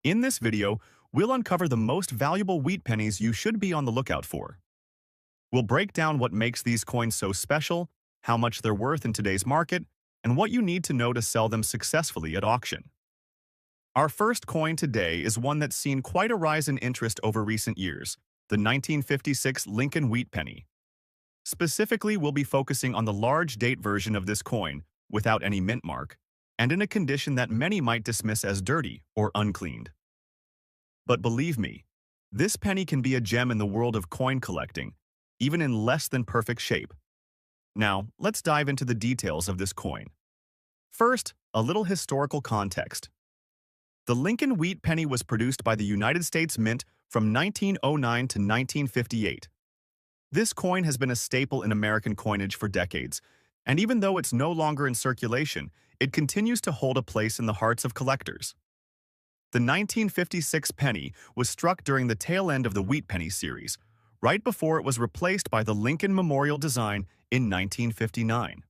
In this video, we'll uncover the most valuable wheat pennies you should be on the lookout for. We'll break down what makes these coins so special, how much they're worth in today's market, and what you need to know to sell them successfully at auction. Our first coin today is one that's seen quite a rise in interest over recent years, the 1956 Lincoln Wheat Penny. Specifically, we'll be focusing on the large date version of this coin, without any mint mark, and in a condition that many might dismiss as dirty or uncleaned. But believe me, this penny can be a gem in the world of coin collecting, even in less than perfect shape. Now, let's dive into the details of this coin. First, a little historical context. The Lincoln Wheat Penny was produced by the United States Mint from 1909 to 1958. This coin has been a staple in American coinage for decades, and even though it's no longer in circulation, it continues to hold a place in the hearts of collectors. The 1956 penny was struck during the tail end of the Wheat Penny series, right before it was replaced by the Lincoln Memorial design in 1959.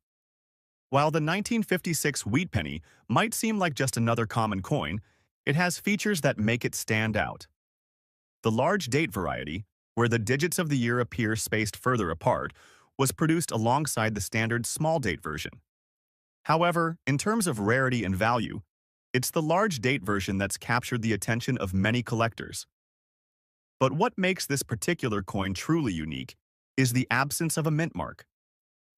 While the 1956 Wheat Penny might seem like just another common coin, it has features that make it stand out. The large date variety, where the digits of the year appear spaced further apart, was produced alongside the standard small date version. However, in terms of rarity and value, it's the large date version that's captured the attention of many collectors. But what makes this particular coin truly unique is the absence of a mint mark.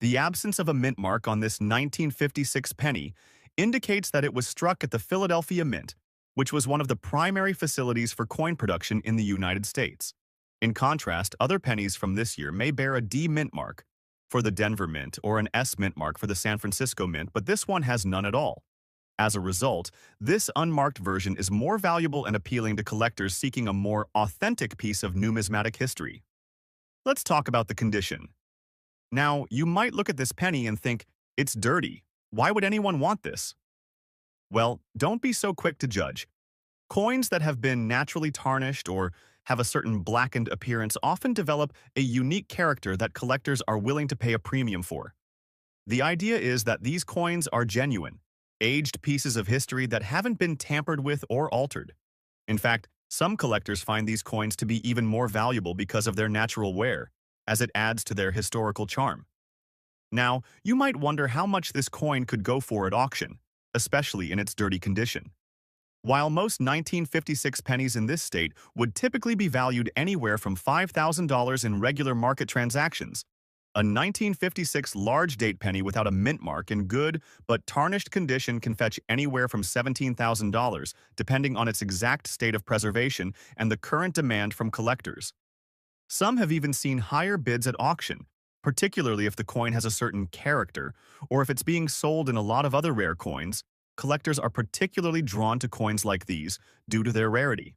The absence of a mint mark on this 1956 penny indicates that it was struck at the Philadelphia Mint, which was one of the primary facilities for coin production in the United States. In contrast, other pennies from this year may bear a D mint mark for the Denver Mint or an S mint mark for the San Francisco Mint, but this one has none at all. As a result, this unmarked version is more valuable and appealing to collectors seeking a more authentic piece of numismatic history. Let's talk about the condition. Now, you might look at this penny and think, it's dirty. Why would anyone want this? Well, don't be so quick to judge. Coins that have been naturally tarnished or have a certain blackened appearance often develop a unique character that collectors are willing to pay a premium for. The idea is that these coins are genuine, aged pieces of history that haven't been tampered with or altered. In fact, some collectors find these coins to be even more valuable because of their natural wear, as it adds to their historical charm. Now, you might wonder how much this coin could go for at auction, especially in its dirty condition. While most 1956 pennies in this state would typically be valued anywhere from $5,000 in regular market transactions, a 1956 large date penny without a mint mark in good but tarnished condition can fetch anywhere from $17,000, depending on its exact state of preservation and the current demand from collectors. Some have even seen higher bids at auction, particularly if the coin has a certain character, or if it's being sold in a lot of other rare coins. Collectors are particularly drawn to coins like these due to their rarity.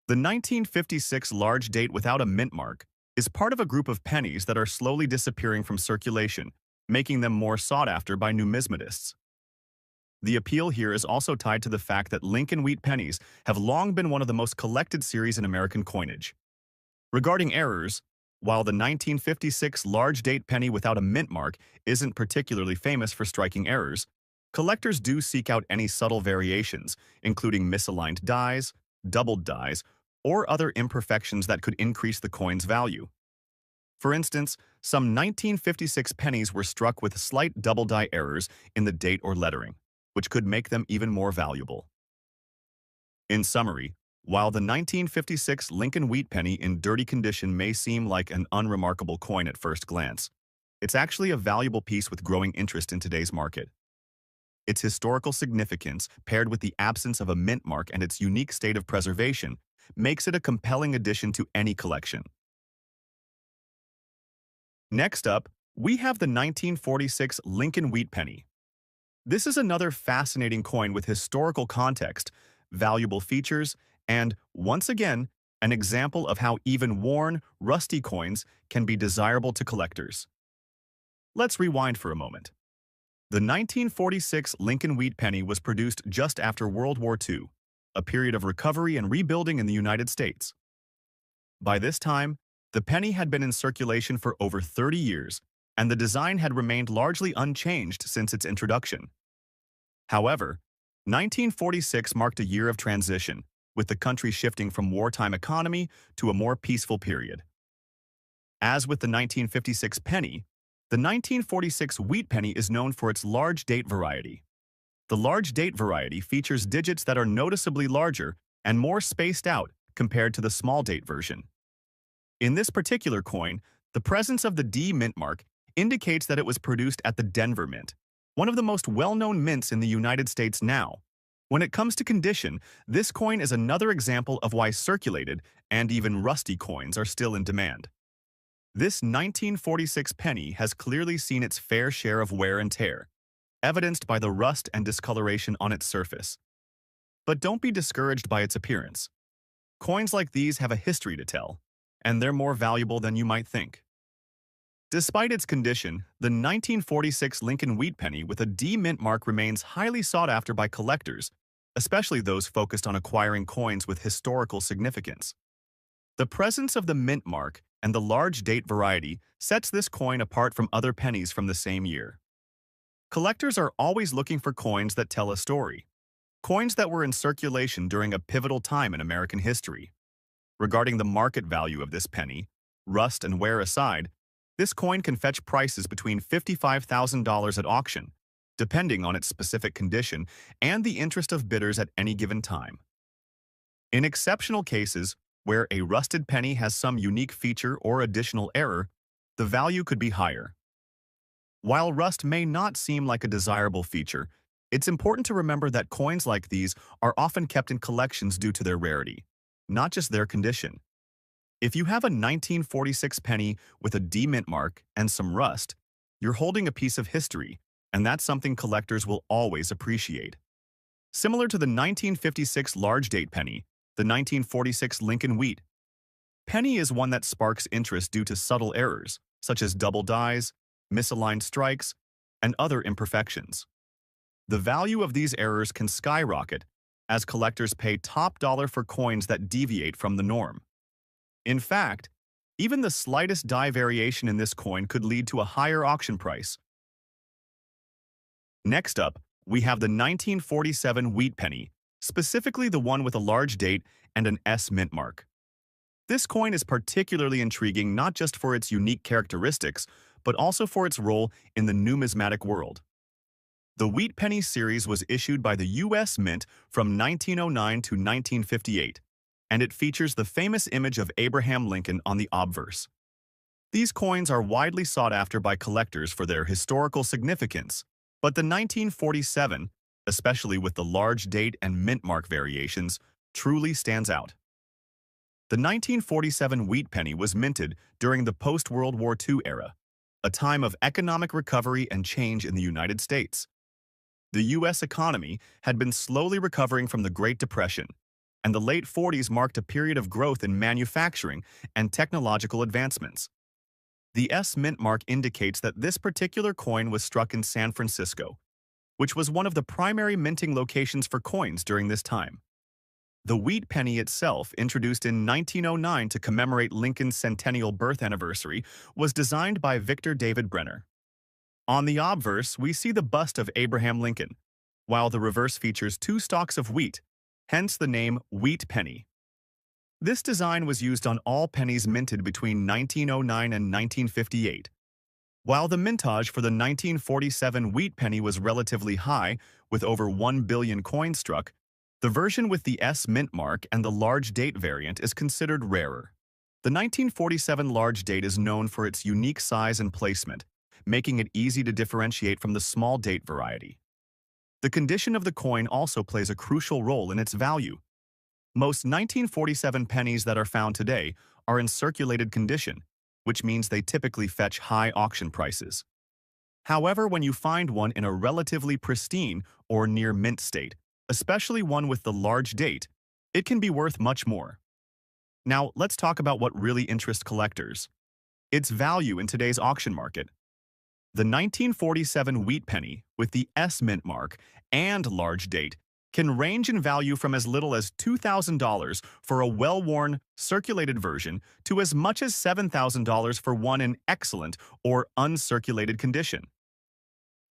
The 1956 large date without a mint mark is part of a group of pennies that are slowly disappearing from circulation, making them more sought after by numismatists. The appeal here is also tied to the fact that Lincoln Wheat pennies have long been one of the most collected series in American coinage. Regarding errors, while the 1956 large date penny without a mint mark isn't particularly famous for striking errors, collectors do seek out any subtle variations, including misaligned dies, doubled dies, or other imperfections that could increase the coin's value. For instance, some 1956 pennies were struck with slight double die errors in the date or lettering, which could make them even more valuable. In summary, while the 1956 Lincoln Wheat Penny in dirty condition may seem like an unremarkable coin at first glance, it's actually a valuable piece with growing interest in today's market. Its historical significance, paired with the absence of a mint mark and its unique state of preservation, makes it a compelling addition to any collection. Next up, we have the 1946 Lincoln Wheat Penny. This is another fascinating coin with historical context, valuable features, and, once again, an example of how even worn, rusty coins can be desirable to collectors. Let's rewind for a moment. The 1946 Lincoln Wheat Penny was produced just after World War II, a period of recovery and rebuilding in the United States. By this time, the penny had been in circulation for over 30 years, and the design had remained largely unchanged since its introduction. However, 1946 marked a year of transition, with the country shifting from wartime economy to a more peaceful period. As with the 1956 penny, the 1946 wheat penny is known for its large date variety. The large date variety features digits that are noticeably larger and more spaced out compared to the small date version. In this particular coin, the presence of the D mint mark indicates that it was produced at the Denver Mint, one of the most well-known mints in the United States now. When it comes to condition, this coin is another example of why circulated and even rusty coins are still in demand. This 1946 penny has clearly seen its fair share of wear and tear, evidenced by the rust and discoloration on its surface. But don't be discouraged by its appearance. Coins like these have a history to tell, and they're more valuable than you might think. Despite its condition, the 1946 Lincoln Wheat Penny with a D mint mark remains highly sought after by collectors, especially those focused on acquiring coins with historical significance. The presence of the mint mark and the large date variety sets this coin apart from other pennies from the same year. Collectors are always looking for coins that tell a story, coins that were in circulation during a pivotal time in American history. Regarding the market value of this penny, rust and wear aside, this coin can fetch prices between $55,000 at auction, depending on its specific condition and the interest of bidders at any given time. In exceptional cases, where a rusted penny has some unique feature or additional error, the value could be higher. While rust may not seem like a desirable feature, it's important to remember that coins like these are often kept in collections due to their rarity, not just their condition. If you have a 1946 penny with a D mint mark and some rust, you're holding a piece of history, and that's something collectors will always appreciate. Similar to the 1956 large date penny, the 1946 Lincoln Wheat penny is one that sparks interest due to subtle errors, such as double dies, misaligned strikes, and other imperfections. The value of these errors can skyrocket as collectors pay top dollar for coins that deviate from the norm. In fact, even the slightest die variation in this coin could lead to a higher auction price. Next up, we have the 1947 wheat penny, specifically the one with a large date and an S mint mark. This coin is particularly intriguing not just for its unique characteristics, but also for its role in the numismatic world. The wheat penny series was issued by the U.S. Mint from 1909 to 1958, and it features the famous image of Abraham Lincoln on the obverse. These coins are widely sought after by collectors for their historical significance, but the 1947, especially with the large date and mint mark variations, truly stands out. The 1947 wheat penny was minted during the post-World War II era, a time of economic recovery and change in the United States. The U.S. economy had been slowly recovering from the Great Depression, and the late 40s marked a period of growth in manufacturing and technological advancements. The S mint mark indicates that this particular coin was struck in San Francisco, which was one of the primary minting locations for coins during this time. The wheat penny itself, introduced in 1909 to commemorate Lincoln's centennial birth anniversary, was designed by Victor David Brenner. On the obverse, we see the bust of Abraham Lincoln, while the reverse features two stalks of wheat, hence the name wheat penny. This design was used on all pennies minted between 1909 and 1958. While the mintage for the 1947 wheat penny was relatively high, with over 1 billion coins struck, the version with the S mint mark and the large date variant is considered rarer. The 1947 large date is known for its unique size and placement, making it easy to differentiate from the small date variety. The condition of the coin also plays a crucial role in its value. Most 1947 pennies that are found today are in circulated condition, which means they typically fetch high auction prices. However, when you find one in a relatively pristine or near mint state, especially one with the large date, it can be worth much more. Now, let's talk about what really interests collectors: its value in today's auction market. The 1947 wheat penny with the S mint mark and large date can range in value from as little as $2,000 for a well-worn, circulated version to as much as $7,000 for one in excellent or uncirculated condition.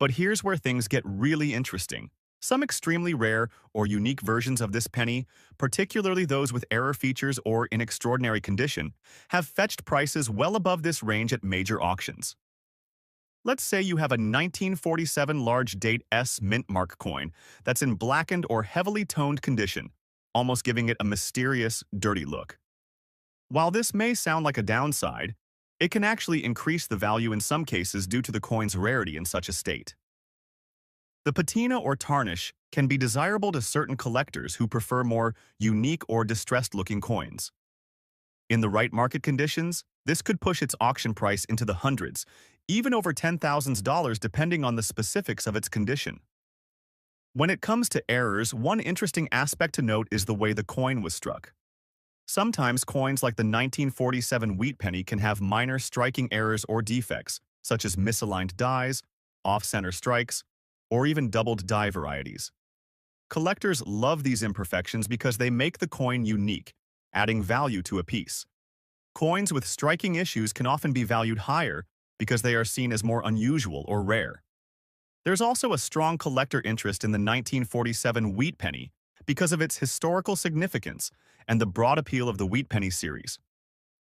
But here's where things get really interesting. Some extremely rare or unique versions of this penny, particularly those with error features or in extraordinary condition, have fetched prices well above this range at major auctions. Let's say you have a 1947 large date S mint mark coin that's in blackened or heavily toned condition, almost giving it a mysterious, dirty look. While this may sound like a downside, it can actually increase the value in some cases due to the coin's rarity in such a state. The patina or tarnish can be desirable to certain collectors who prefer more unique or distressed-looking coins. In the right market conditions, this could push its auction price into the hundreds, even over $10,000 depending on the specifics of its condition. When it comes to errors, one interesting aspect to note is the way the coin was struck. Sometimes coins like the 1947 wheat penny can have minor striking errors or defects, such as misaligned dies, off-center strikes, or even doubled die varieties. Collectors love these imperfections because they make the coin unique, adding value to a piece. Coins with striking issues can often be valued higher because they are seen as more unusual or rare. There's also a strong collector interest in the 1947 wheat penny because of its historical significance and the broad appeal of the wheat penny series.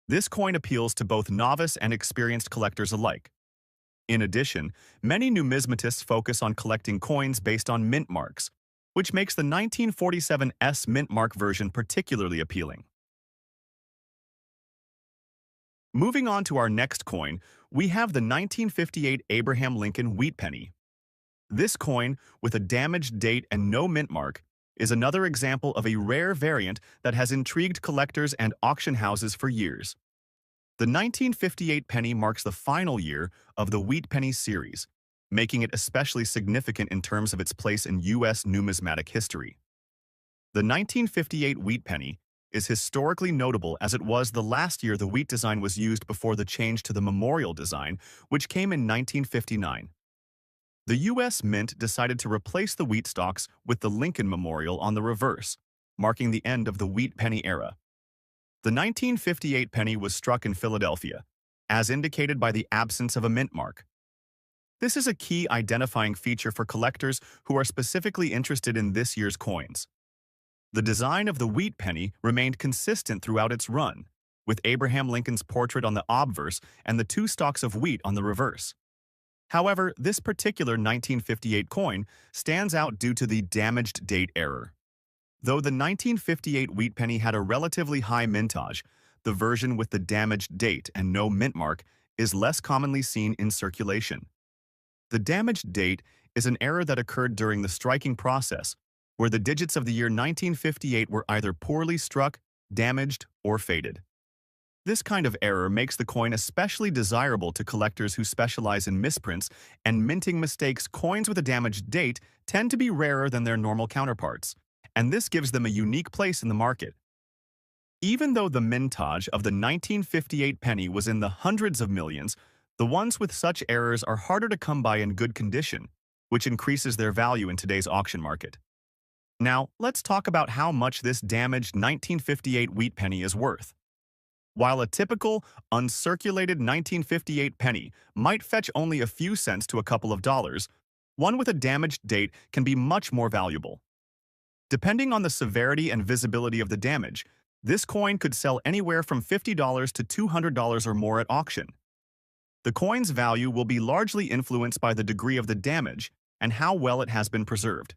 This coin appeals to both novice and experienced collectors alike. In addition, many numismatists focus on collecting coins based on mint marks, which makes the 1947 S mint mark version particularly appealing. Moving on to our next coin, we have the 1958 Abraham Lincoln wheat penny. This coin, with a damaged date and no mint mark, is another example of a rare variant that has intrigued collectors and auction houses for years. The 1958 penny marks the final year of the wheat penny series, making it especially significant in terms of its place in U.S. numismatic history. The 1958 wheat penny is historically notable as it was the last year the wheat design was used before the change to the memorial design, which came in 1959. The U.S. Mint decided to replace the wheat stalks with the Lincoln Memorial on the reverse, marking the end of the wheat penny era. The 1958 penny was struck in Philadelphia, as indicated by the absence of a mint mark. This is a key identifying feature for collectors who are specifically interested in this year's coins. The design of the wheat penny remained consistent throughout its run, with Abraham Lincoln's portrait on the obverse and the two stalks of wheat on the reverse. However, this particular 1958 coin stands out due to the damaged date error. Though the 1958 wheat penny had a relatively high mintage, the version with the damaged date and no mint mark is less commonly seen in circulation. The damaged date is an error that occurred during the striking process, where the digits of the year 1958 were either poorly struck, damaged, or faded. This kind of error makes the coin especially desirable to collectors who specialize in misprints and minting mistakes. Coins with a damaged date tend to be rarer than their normal counterparts, and this gives them a unique place in the market. Even though the mintage of the 1958 penny was in the hundreds of millions, the ones with such errors are harder to come by in good condition, which increases their value in today's auction market. Now, let's talk about how much this damaged 1958 wheat penny is worth. While a typical, uncirculated 1958 penny might fetch only a few cents to a couple of dollars, one with a damaged date can be much more valuable. Depending on the severity and visibility of the damage, this coin could sell anywhere from $50 to $200 or more at auction. The coin's value will be largely influenced by the degree of the damage and how well it has been preserved.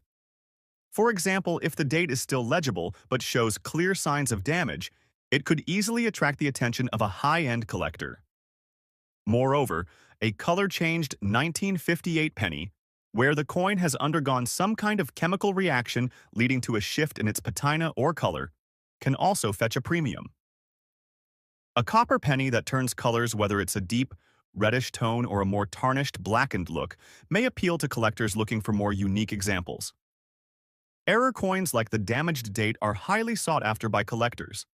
For example, if the date is still legible but shows clear signs of damage, it could easily attract the attention of a high-end collector. Moreover, a color-changed 1958 penny, where the coin has undergone some kind of chemical reaction leading to a shift in its patina or color, can also fetch a premium. A copper penny that turns colors, whether it's a deep, reddish tone or a more tarnished, blackened look, may appeal to collectors looking for more unique examples. Error coins like the damaged date are highly sought after by collectors.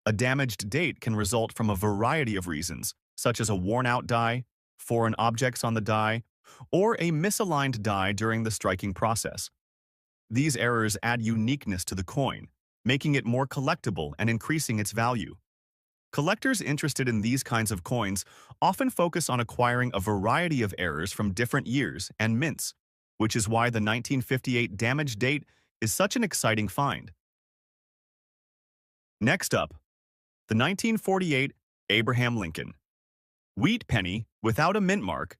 A damaged date can result from a variety of reasons, such as a worn-out die, foreign objects on the die, or a misaligned die during the striking process. These errors add uniqueness to the coin, making it more collectible and increasing its value. Collectors interested in these kinds of coins often focus on acquiring a variety of errors from different years and mints, which is why the 1958 damage date is such an exciting find. Next up, the 1948 Abraham Lincoln wheat penny without a mint mark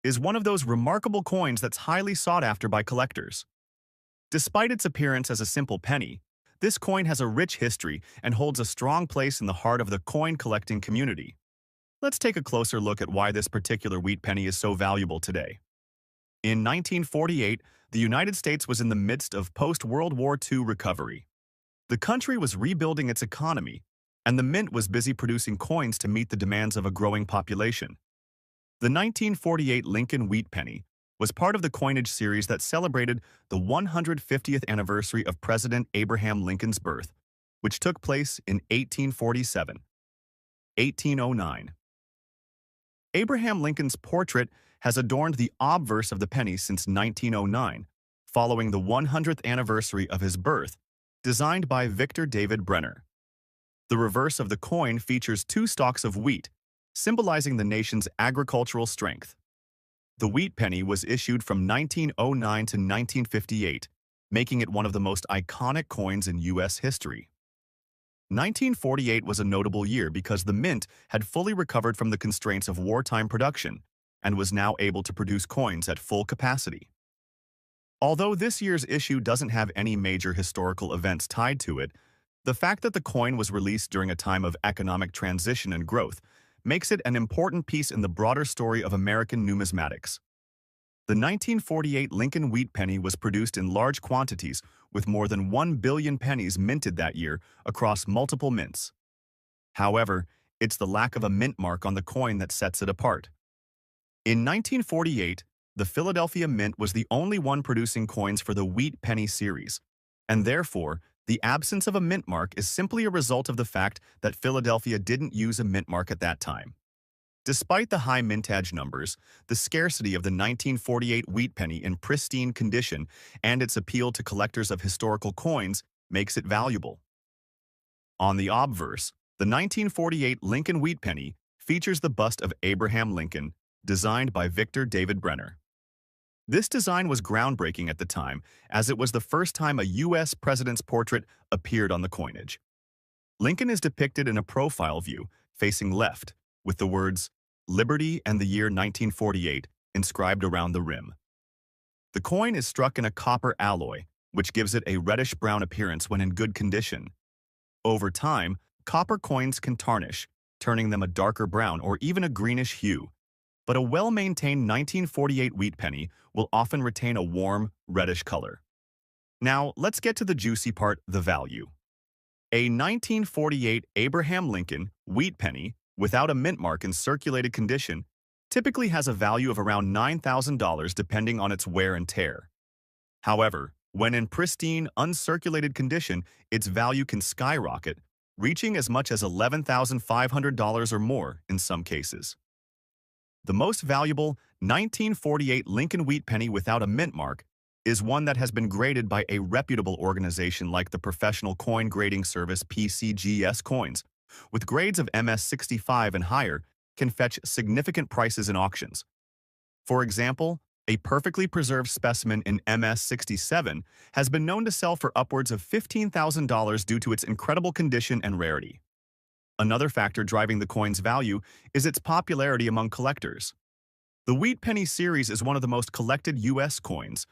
is one of those remarkable coins that's highly sought after by collectors. Despite its appearance as a simple penny, this coin has a rich history and holds a strong place in the heart of the coin collecting community. Let's take a closer look at why this particular wheat penny is so valuable today. In 1948, the United States was in the midst of post-World War II recovery. The country was rebuilding its economy, and the mint was busy producing coins to meet the demands of a growing population. The 1948 Lincoln wheat penny was part of the coinage series that celebrated the 150th anniversary of President Abraham Lincoln's birth, which took place in 1847. 1809. Abraham Lincoln's portrait has adorned the obverse of the penny since 1909, following the 100th anniversary of his birth, designed by Victor David Brenner. The reverse of the coin features two stalks of wheat, symbolizing the nation's agricultural strength. The wheat penny was issued from 1909 to 1958, making it one of the most iconic coins in U.S. history. 1948 was a notable year because the mint had fully recovered from the constraints of wartime production and was now able to produce coins at full capacity. Although this year's issue doesn't have any major historical events tied to it, the fact that the coin was released during a time of economic transition and growth makes it an important piece in the broader story of American numismatics. The 1948 Lincoln wheat penny was produced in large quantities, with more than 1 billion pennies minted that year across multiple mints. However, it's the lack of a mint mark on the coin that sets it apart. In 1948, the Philadelphia Mint was the only one producing coins for the wheat penny series, and therefore, the absence of a mint mark is simply a result of the fact that Philadelphia didn't use a mint mark at that time. Despite the high mintage numbers, the scarcity of the 1948 wheat penny in pristine condition and its appeal to collectors of historical coins makes it valuable. On the obverse, the 1948 Lincoln wheat penny features the bust of Abraham Lincoln, designed by Victor David Brenner. This design was groundbreaking at the time, as it was the first time a U.S. president's portrait appeared on the coinage. Lincoln is depicted in a profile view, facing left, with the words, "Liberty and the year 1948" inscribed around the rim. The coin is struck in a copper alloy, which gives it a reddish-brown appearance when in good condition. Over time, copper coins can tarnish, turning them a darker brown or even a greenish hue, but a well-maintained 1948 wheat penny will often retain a warm, reddish color. Now, let's get to the juicy part, the value. A 1948 Abraham Lincoln wheat penny without a mint mark in circulated condition typically has a value of around $9,000 depending on its wear and tear. However, when in pristine, uncirculated condition, its value can skyrocket, reaching as much as $11,500 or more in some cases. The most valuable 1948 Lincoln wheat penny without a mint mark is one that has been graded by a reputable organization like the professional coin grading service PCGS Coins, with grades of MS65 and higher, can fetch significant prices in auctions. For example, a perfectly preserved specimen in MS67 has been known to sell for upwards of $15,000 due to its incredible condition and rarity. Another factor driving the coin's value is its popularity among collectors. The wheat penny series is one of the most collected U.S. coins,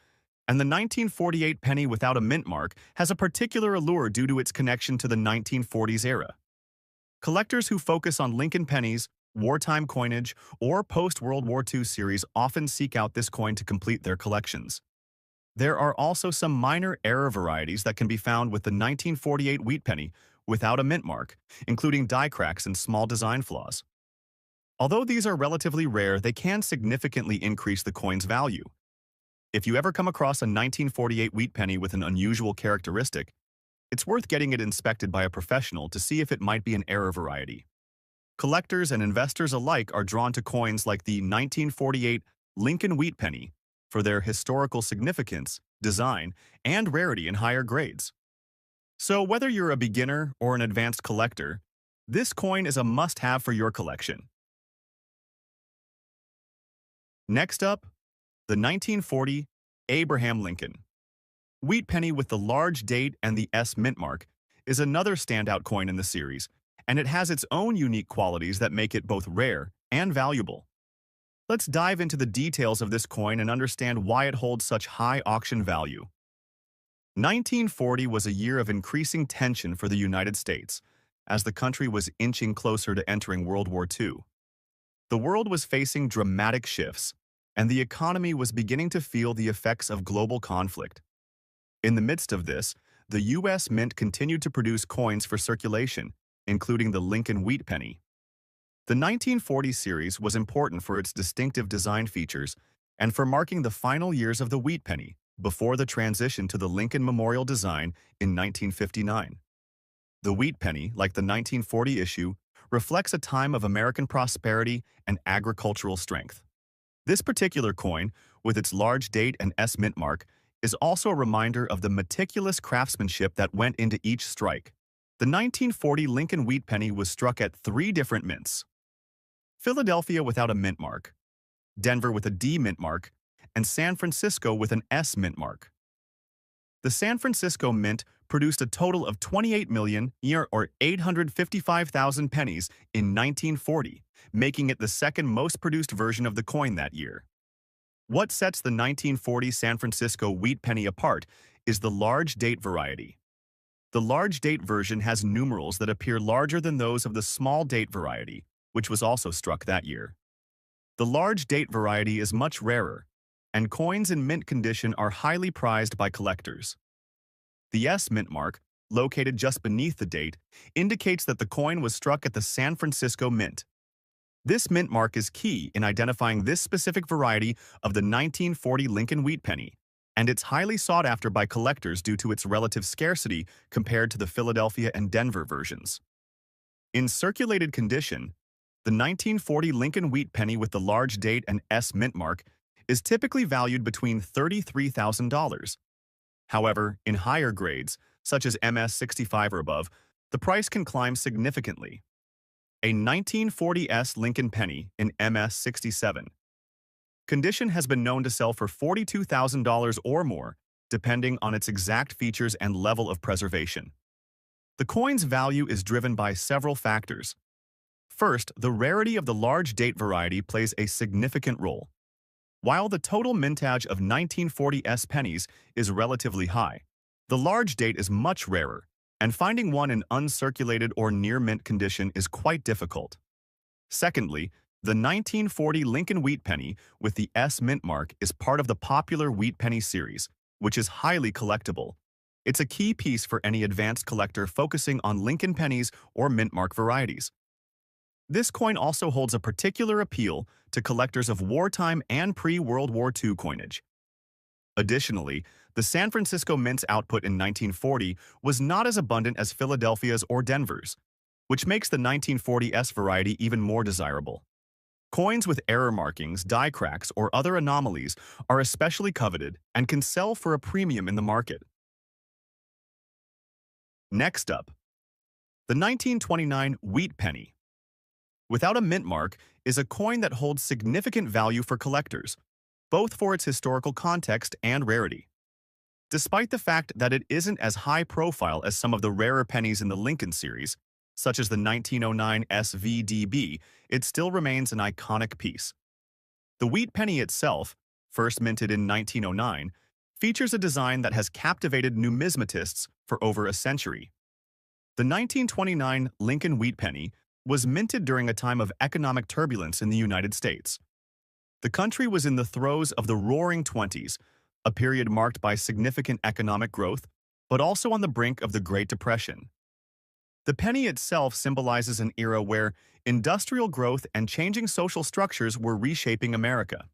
and the 1948 penny without a mint mark has a particular allure due to its connection to the 1940s era. Collectors who focus on Lincoln pennies, wartime coinage, or post-World War II series often seek out this coin to complete their collections. There are also some minor error varieties that can be found with the 1948 wheat penny without a mint mark, including die cracks and small design flaws. Although these are relatively rare, they can significantly increase the coin's value. If you ever come across a 1948 wheat penny with an unusual characteristic, it's worth getting it inspected by a professional to see if it might be an error variety. Collectors and investors alike are drawn to coins like the 1948 Lincoln wheat penny for their historical significance, design, and rarity in higher grades. So whether you're a beginner or an advanced collector, this coin is a must-have for your collection. Next up, the 1940 Abraham Lincoln. Wheat penny with the large date and the S mint mark is another standout coin in the series, and it has its own unique qualities that make it both rare and valuable. Let's dive into the details of this coin and understand why it holds such high auction value. 1940 was a year of increasing tension for the United States, as the country was inching closer to entering World War II. The world was facing dramatic shifts, and the economy was beginning to feel the effects of global conflict. In the midst of this, the U.S. Mint continued to produce coins for circulation, including the Lincoln Wheat Penny. The 1940 series was important for its distinctive design features and for marking the final years of the Wheat Penny before the transition to the Lincoln Memorial design in 1959. The Wheat Penny, like the 1940 issue, reflects a time of American prosperity and agricultural strength. This particular coin, with its large date and S mint mark, is also a reminder of the meticulous craftsmanship that went into each strike. The 1940 Lincoln Wheat Penny was struck at 3 different mints: Philadelphia without a mint mark, Denver with a D mint mark, and San Francisco with an S mint mark. The San Francisco Mint produced a total of 28 million or 855,000 pennies in 1940, making it the second most produced version of the coin that year. What sets the 1940 San Francisco Wheat Penny apart is the large date variety. The large date version has numerals that appear larger than those of the small date variety, which was also struck that year. The large date variety is much rarer, and coins in mint condition are highly prized by collectors. The S mint mark, located just beneath the date, indicates that the coin was struck at the San Francisco Mint. This mint mark is key in identifying this specific variety of the 1940 Lincoln Wheat Penny, and it's highly sought after by collectors due to its relative scarcity compared to the Philadelphia and Denver versions. In circulated condition, the 1940 Lincoln Wheat Penny with the large date and S mint mark is typically valued between $33,000. However, in higher grades, such as MS-65 or above, the price can climb significantly. A 1940s Lincoln Penny in MS-67 condition has been known to sell for $42,000 or more, depending on its exact features and level of preservation. The coin's value is driven by several factors. First, the rarity of the large date variety plays a significant role. While the total mintage of 1940s pennies is relatively high, the large date is much rarer, and finding one in uncirculated or near-mint condition is quite difficult. Secondly, the 1940 Lincoln Wheat Penny with the S mint mark is part of the popular Wheat Penny series, which is highly collectible. It's a key piece for any advanced collector focusing on Lincoln pennies or mint mark varieties. This coin also holds a particular appeal to collectors of wartime and pre-World War II coinage. Additionally, the San Francisco Mint's output in 1940 was not as abundant as Philadelphia's or Denver's, which makes the 1940s variety even more desirable. Coins with error markings, die cracks, or other anomalies are especially coveted and can sell for a premium in the market. Next up, the 1929 Wheat Penny. Without a mint mark is a coin that holds significant value for collectors, both for its historical context and rarity. Despite the fact that it isn't as high profile as some of the rarer pennies in the Lincoln series, such as the 1909 SVDB, it still remains an iconic piece. The Wheat Penny itself, first minted in 1909, features a design that has captivated numismatists for over a century. The 1929 Lincoln Wheat Penny was minted during a time of economic turbulence in the United States. The country was in the throes of the Roaring Twenties, a period marked by significant economic growth, but also on the brink of the Great Depression. The penny itself symbolizes an era where industrial growth and changing social structures were reshaping America.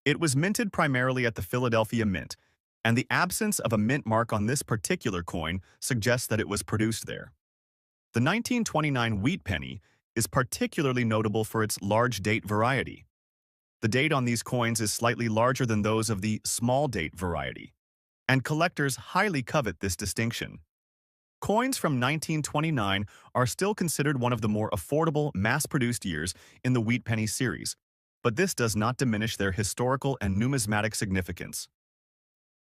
It was minted primarily at the Philadelphia Mint, and the absence of a mint mark on this particular coin suggests that it was produced there. The 1929 Wheat Penny is particularly notable for its large date variety. The date on these coins is slightly larger than those of the small date variety, and collectors highly covet this distinction. Coins from 1929 are still considered one of the more affordable, mass-produced years in the Wheat Penny series, but this does not diminish their historical and numismatic significance.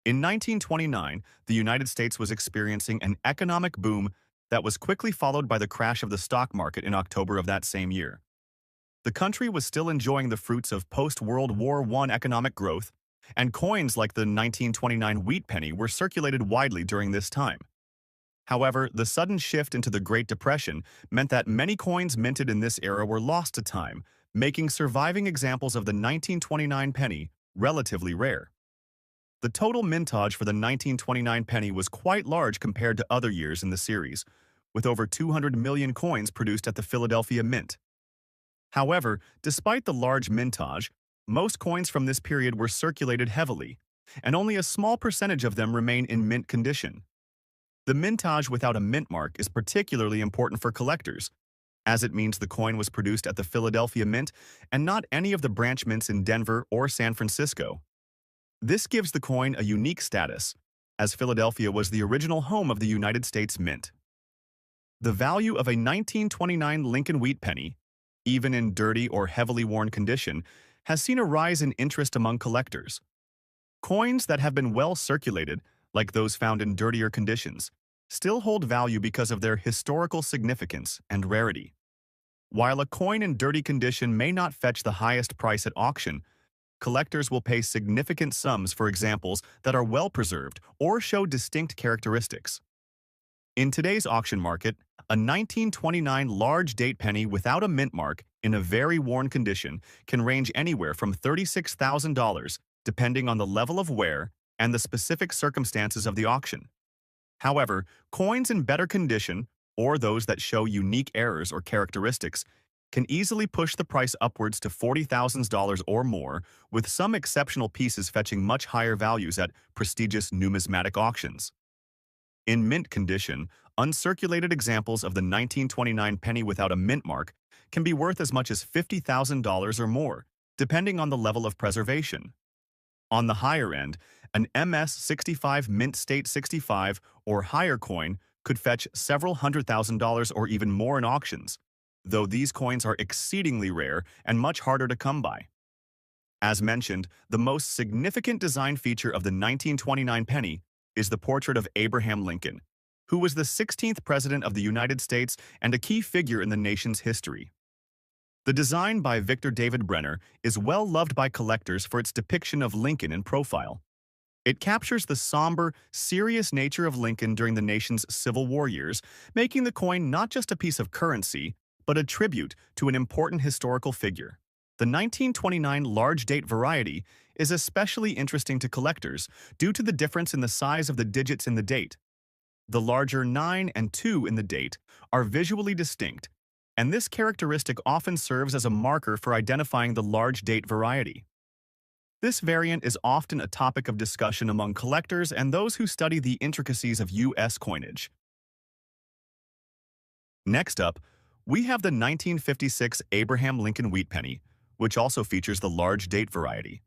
In 1929, the United States was experiencing an economic boom that was quickly followed by the crash of the stock market in October of that same year. The country was still enjoying the fruits of post-World War I economic growth, and coins like the 1929 wheat penny were circulated widely during this time. However, the sudden shift into the Great Depression meant that many coins minted in this era were lost to time, making surviving examples of the 1929 penny relatively rare. The total mintage for the 1929 penny was quite large compared to other years in the series, with over 200 million coins produced at the Philadelphia Mint. However, despite the large mintage, most coins from this period were circulated heavily, and only a small percentage of them remain in mint condition. The mintage without a mint mark is particularly important for collectors, as it means the coin was produced at the Philadelphia Mint and not any of the branch mints in Denver or San Francisco. This gives the coin a unique status, as Philadelphia was the original home of the United States Mint. The value of a 1929 Lincoln wheat penny, even in dirty or heavily worn condition, has seen a rise in interest among collectors. Coins that have been well circulated, like those found in dirtier conditions, still hold value because of their historical significance and rarity. While a coin in dirty condition may not fetch the highest price at auction, collectors will pay significant sums for examples that are well preserved or show distinct characteristics. In today's auction market, a 1929 large date penny without a mint mark in a very worn condition can range anywhere from $36,000, depending on the level of wear and the specific circumstances of the auction. However, coins in better condition, or those that show unique errors or characteristics, can easily push the price upwards to $40,000 or more, with some exceptional pieces fetching much higher values at prestigious numismatic auctions. In mint condition, uncirculated examples of the 1929 penny without a mint mark can be worth as much as $50,000 or more, depending on the level of preservation. On the higher end, an MS-65 Mint State 65 or higher coin could fetch several $100,000 or even more in auctions, though these coins are exceedingly rare and much harder to come by. As mentioned, the most significant design feature of the 1929 penny is the portrait of Abraham Lincoln, who was the 16th President of the United States and a key figure in the nation's history. The design by Victor David Brenner is well loved by collectors for its depiction of Lincoln in profile. It captures the somber, serious nature of Lincoln during the nation's Civil War years, making the coin not just a piece of currency, but a tribute to an important historical figure. The 1929 large date variety is especially interesting to collectors due to the difference in the size of the digits in the date. The larger 9 and 2 in the date are visually distinct, and this characteristic often serves as a marker for identifying the large date variety. This variant is often a topic of discussion among collectors and those who study the intricacies of U.S. coinage. Next up, we have the 1956 Abraham Lincoln wheat penny, which also features the large date variety.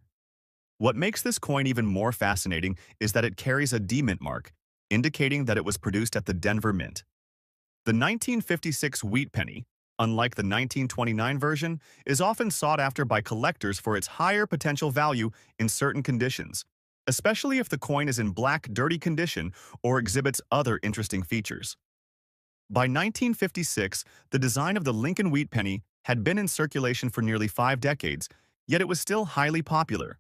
What makes this coin even more fascinating is that it carries a D-mint mark, indicating that it was produced at the Denver Mint. The 1956 wheat penny, unlike the 1929 version, is often sought after by collectors for its higher potential value in certain conditions, especially if the coin is in black, dirty condition or exhibits other interesting features. By 1956, the design of the Lincoln wheat penny had been in circulation for nearly 5 decades, yet it was still highly popular.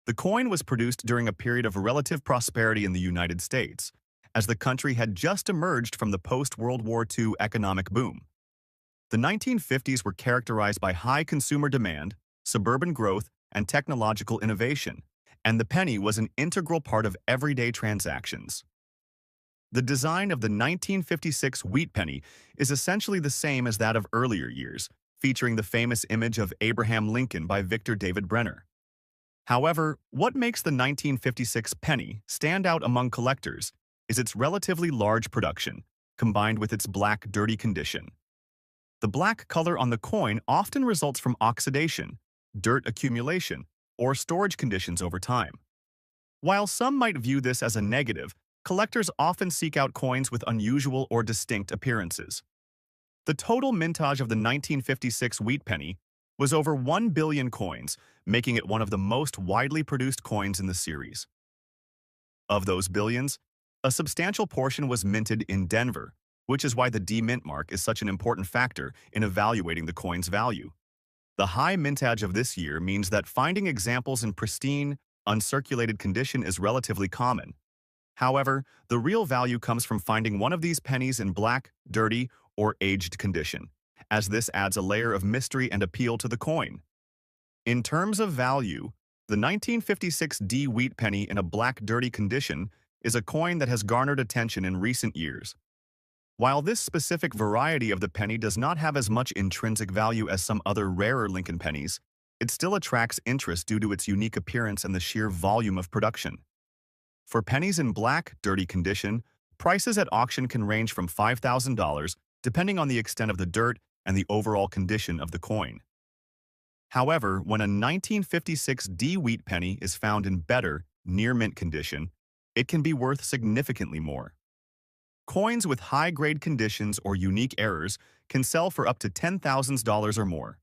The coin was produced during a period of relative prosperity in the United States, as the country had just emerged from the post-World War II economic boom. The 1950s were characterized by high consumer demand, suburban growth, and technological innovation, and the penny was an integral part of everyday transactions. The design of the 1956 wheat penny is essentially the same as that of earlier years, featuring the famous image of Abraham Lincoln by Victor David Brenner. However, what makes the 1956 penny stand out among collectors is its relatively large production, combined with its black, dirty condition. The black color on the coin often results from oxidation, dirt accumulation, or storage conditions over time. While some might view this as a negative, collectors often seek out coins with unusual or distinct appearances. The total mintage of the 1956 wheat penny was over 1 billion coins, making it one of the most widely produced coins in the series. Of those billions, a substantial portion was minted in Denver, which is why the D-Mint mark is such an important factor in evaluating the coin's value. The high mintage of this year means that finding examples in pristine, uncirculated condition is relatively common. However, the real value comes from finding one of these pennies in black, dirty, or aged condition, as this adds a layer of mystery and appeal to the coin. In terms of value, the 1956 D wheat penny in a black, dirty condition is a coin that has garnered attention in recent years. While this specific variety of the penny does not have as much intrinsic value as some other rarer Lincoln pennies, it still attracts interest due to its unique appearance and the sheer volume of production. For pennies in black, dirty condition, prices at auction can range from $5,000 depending on the extent of the dirt and the overall condition of the coin. However, when a 1956 D wheat penny is found in better, near-mint condition, it can be worth significantly more. Coins with high-grade conditions or unique errors can sell for up to $10,000 or more.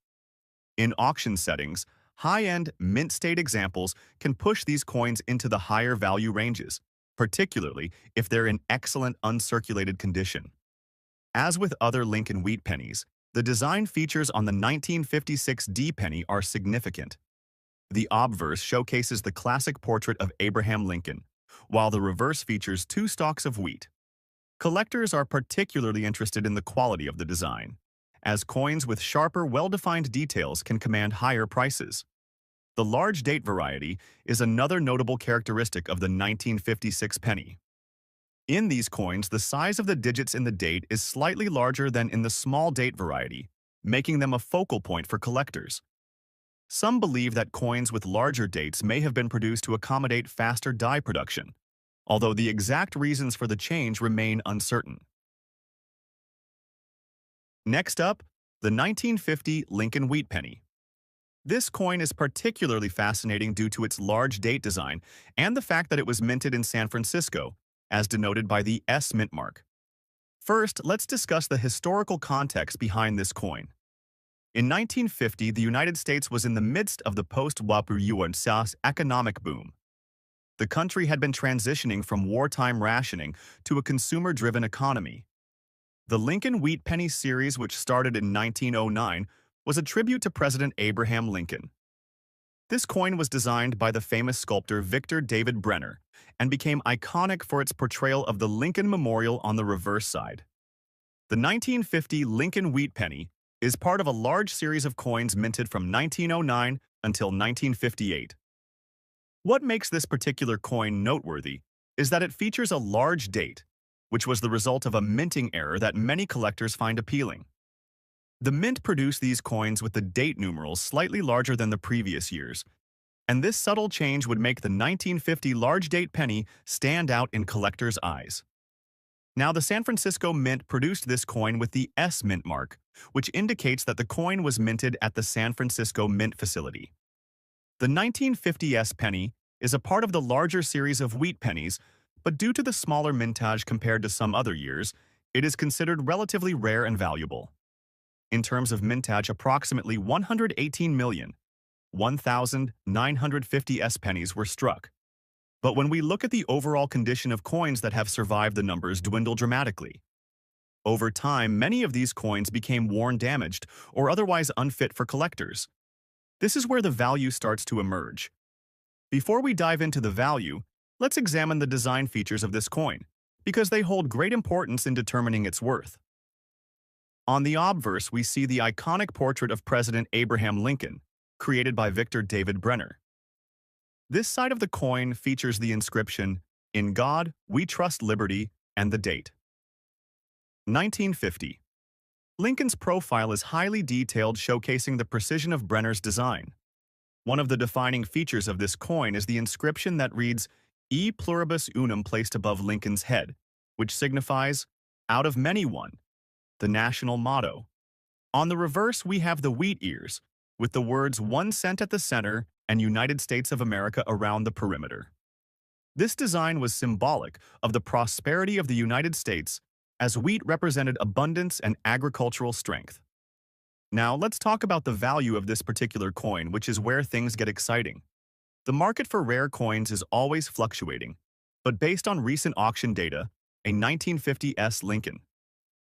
In auction settings, high-end, mint-state examples can push these coins into the higher value ranges, particularly if they're in excellent uncirculated condition. As with other Lincoln wheat pennies, the design features on the 1956 D penny are significant. The obverse showcases the classic portrait of Abraham Lincoln, while the reverse features two stalks of wheat. Collectors are particularly interested in the quality of the design, as coins with sharper, well-defined details can command higher prices. The large date variety is another notable characteristic of the 1956 penny. In these coins, the size of the digits in the date is slightly larger than in the small date variety, making them a focal point for collectors. Some believe that coins with larger dates may have been produced to accommodate faster die production, although the exact reasons for the change remain uncertain. Next up, the 1950 Lincoln wheat penny. This coin is particularly fascinating due to its large date design and the fact that it was minted in San Francisco, as denoted by the S mint mark. First, let's discuss the historical context behind this coin. In 1950, the United States was in the midst of the post-Renaissance economic boom. The country had been transitioning from wartime rationing to a consumer-driven economy. The Lincoln Wheat Penny series, which started in 1909, was a tribute to President Abraham Lincoln. This coin was designed by the famous sculptor Victor David Brenner and became iconic for its portrayal of the Lincoln Memorial on the reverse side. The 1950 Lincoln Wheat Penny is part of a large series of coins minted from 1909 until 1958. What makes this particular coin noteworthy is that it features a large date, which was the result of a minting error that many collectors find appealing. The mint produced these coins with the date numerals slightly larger than the previous years, and this subtle change would make the 1950 large date penny stand out in collectors' eyes. Now, the San Francisco Mint produced this coin with the S mint mark, which indicates that the coin was minted at the San Francisco Mint facility. The 1950 S penny is a part of the larger series of wheat pennies, but due to the smaller mintage compared to some other years, it is considered relatively rare and valuable. In terms of mintage, approximately 118,001,950 S pennies were struck. But when we look at the overall condition of coins that have survived, the numbers dwindle dramatically. Over time, many of these coins became worn, damaged, or otherwise unfit for collectors. This is where the value starts to emerge. Before we dive into the value, let's examine the design features of this coin, because they hold great importance in determining its worth. On the obverse, we see the iconic portrait of President Abraham Lincoln, created by Victor David Brenner. This side of the coin features the inscription, "In God, we trust liberty," and the date. 1950. Lincoln's profile is highly detailed, showcasing the precision of Brenner's design. One of the defining features of this coin is the inscription that reads, "E pluribus unum," placed above Lincoln's head, which signifies, "Out of many one," the national motto. On the reverse, we have the wheat ears, with the words 1 cent at the center and United States of America around the perimeter. This design was symbolic of the prosperity of the United States, as wheat represented abundance and agricultural strength. Now, let's talk about the value of this particular coin, which is where things get exciting. The market for rare coins is always fluctuating, But based on recent auction data, a 1950s Lincoln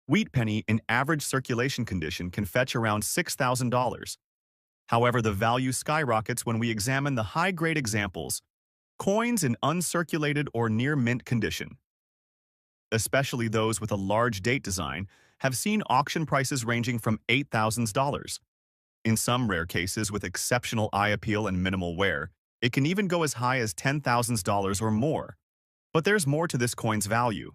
wheat penny in average circulation condition can fetch around $6,000. However, the value skyrockets when we examine the high-grade examples, coins in uncirculated or near-mint condition, especially those with a large date design, have seen auction prices ranging from $8,000. In some rare cases with exceptional eye appeal and minimal wear, it can even go as high as $10,000 or more. But there's more to this coin's value.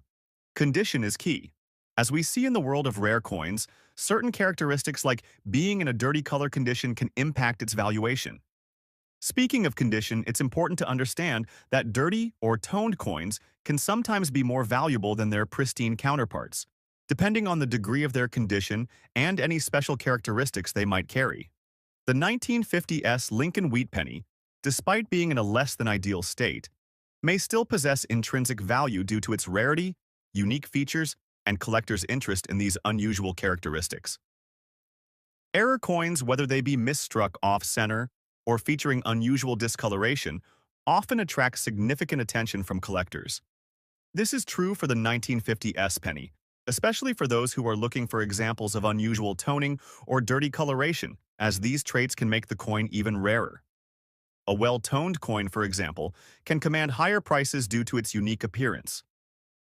Condition is key. As we see in the world of rare coins, certain characteristics like being in a dirty color condition can impact its valuation. Speaking of condition, it's important to understand that dirty or toned coins can sometimes be more valuable than their pristine counterparts, depending on the degree of their condition and any special characteristics they might carry. The 1950s Lincoln wheat penny, despite being in a less than ideal state, may still possess intrinsic value due to its rarity, unique features, and collectors' interest in these unusual characteristics. Error coins, whether they be misstruck off-center or featuring unusual discoloration, often attract significant attention from collectors. This is true for the 1950s penny, especially for those who are looking for examples of unusual toning or dirty coloration, as these traits can make the coin even rarer. A well-toned coin, for example, can command higher prices due to its unique appearance.